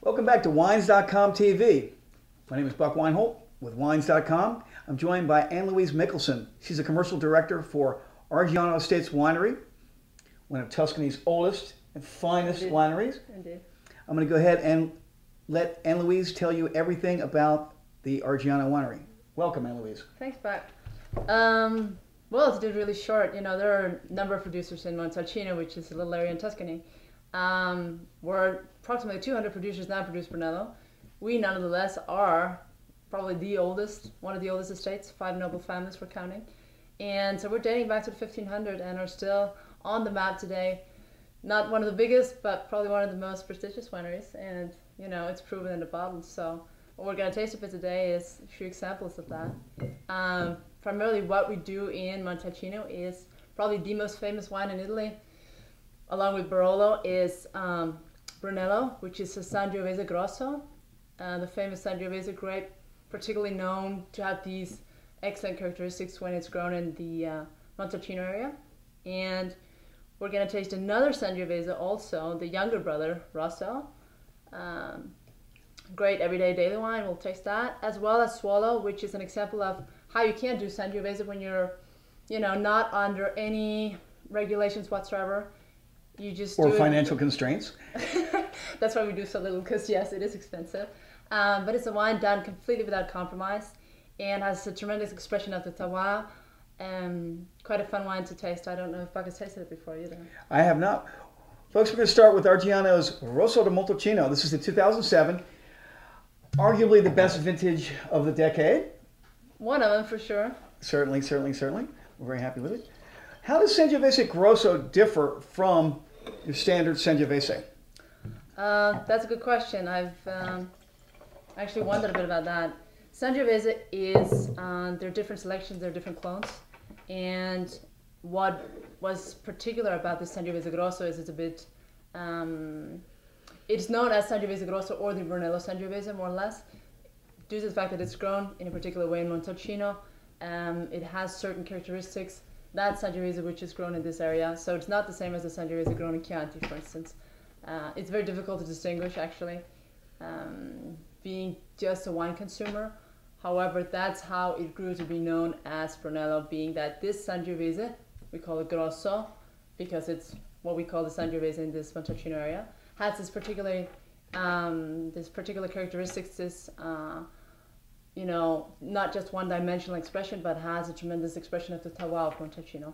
Welcome back to Wines.com TV. My name is Buck Weinholt with Wines.com. I'm joined by Anne-Louise Mikkelson. She's a commercial director for Argiano Winery, one of Tuscany's oldest and finest wineries. Indeed. I'm going to go ahead and let Anne-Louise tell you everything about the Argiano Winery. Welcome, Anne-Louise. Thanks, Buck. Well, to do it really short, there are a number of producers in Montalcino, which is a little area in Tuscany. We're approximately 200 producers now produce Brunello. We, nonetheless, are probably the oldest, one of the oldest estates, 5 noble families we're counting. And so we're dating back to the 1500 and are still on the map today. Not one of the biggest, but probably one of the most prestigious wineries. And, it's proven in the bottle. So what we're going to taste of it today is a few examples of that. Primarily what we do in Montalcino is probably the most famous wine in Italy, along with Barolo, is Brunello, which is a Sangiovese Grosso. The famous Sangiovese grape, particularly known to have these excellent characteristics when it's grown in the Montalcino area. And we're going to taste another Sangiovese also, the younger brother, Rosso. Great everyday daily wine, we'll taste that. As well as Swallow, which is an example of how you can do Sangiovese when you're, not under any regulations whatsoever. You just or do financial constraints. That's why we do so little, because yes, it is expensive. But it's a wine done completely without compromise and has a tremendous expression of the terroir. Quite a fun wine to taste. I don't know if Buck has tasted it before either. I have not. Folks, we're going to start with Argiano's Rosso di Montalcino. This is the 2007, arguably the best vintage of the decade. One of them for sure. Certainly, certainly, certainly. We're very happy with it. How does Sangiovese Grosso differ from your standard Sangiovese? That's a good question. I've actually wondered a bit about that. Sangiovese is, there are different selections, there are different clones. And what was particular about the Sangiovese Grosso is it's a bit, it's known as Sangiovese Grosso or the Brunello Sangiovese, more or less, due to the fact that it's grown in a particular way in Montalcino. It has certain characteristics. That Sangiovese which is grown in this area, so it's not the same as the Sangiovese grown in Chianti, for instance. It's very difficult to distinguish, actually, being just a wine consumer. However, that's how it grew to be known as Brunello, being that this Sangiovese, we call it Grosso, because it's what we call the Sangiovese in this Montalcino area, has this particular characteristics, this not just one-dimensional expression, but has a tremendous expression of the terroir of Montalcino.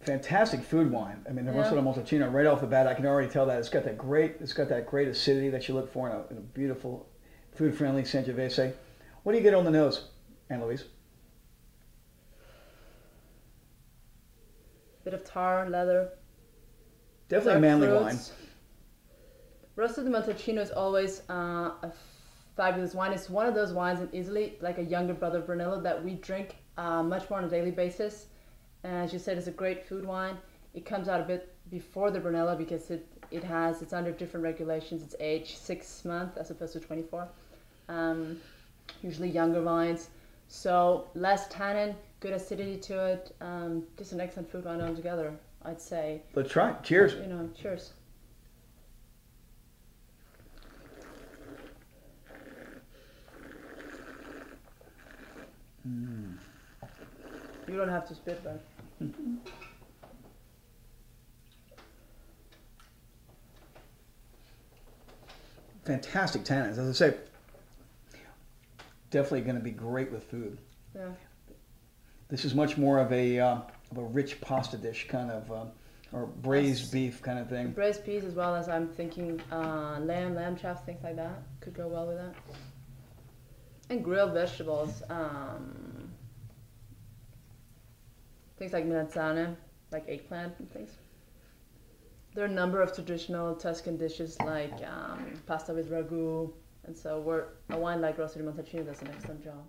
Fantastic food wine. I mean, the Rosso di Montalcino, right off the bat, I can already tell that it's got that great acidity that you look for in a beautiful, food-friendly Sangiovese. What do you get on the nose, Anne-Louise? Bit of tar, leather. Definitely a manly wine. Rosso di Montalcino is always a fabulous wine. It's one of those wines in Italy, like a younger brother of Brunello, that we drink much more on a daily basis. And as you said, it's a great food wine. It comes out a bit before the Brunello because it's under different regulations. It's aged 6 months as opposed to 24. Usually younger wines. So less tannin, good acidity to it. Just an excellent food wine altogether, I'd say. Let's try it. Cheers. Cheers. You don't have to spit, but. Fantastic tannins. As I say, definitely going to be great with food. Yeah. This is much more of a rich pasta dish kind of, or braised beef kind of thing. Braised peas, as well as I'm thinking lamb chops, things like that could go well with that. And grilled vegetables. Things like melanzane, like eggplant and things. There are a number of traditional Tuscan dishes like pasta with ragu, and so a wine like Rosso di Montalcino does an excellent job.